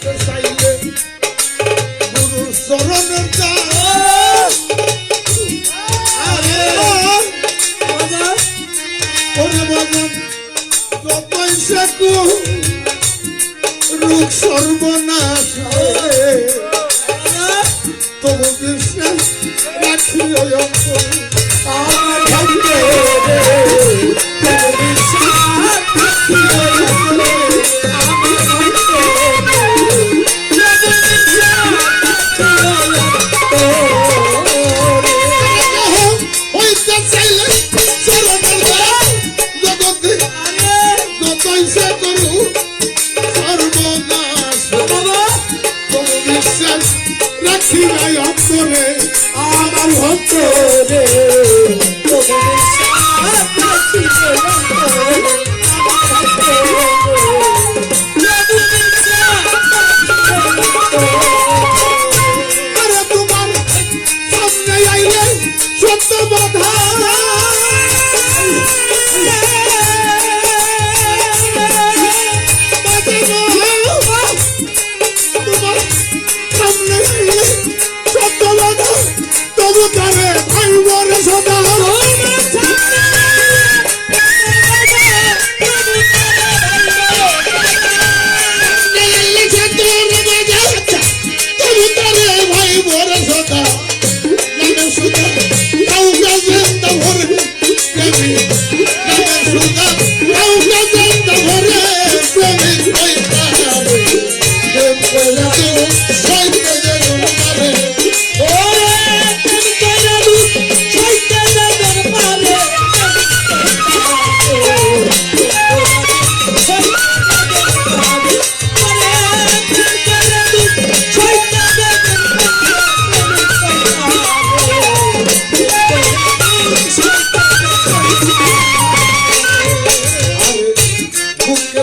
চাইলে গুরু চরণের রূপ সর্বনাশ তবু বিশ্বাস রাখি আমার ভক্তরে তোমার সামনে আইলে সত্য বাধা তোমার সামনে আইলে সত্য বাধা তবু তারে ভাই বরে সদা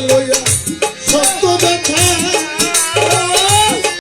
লইয়া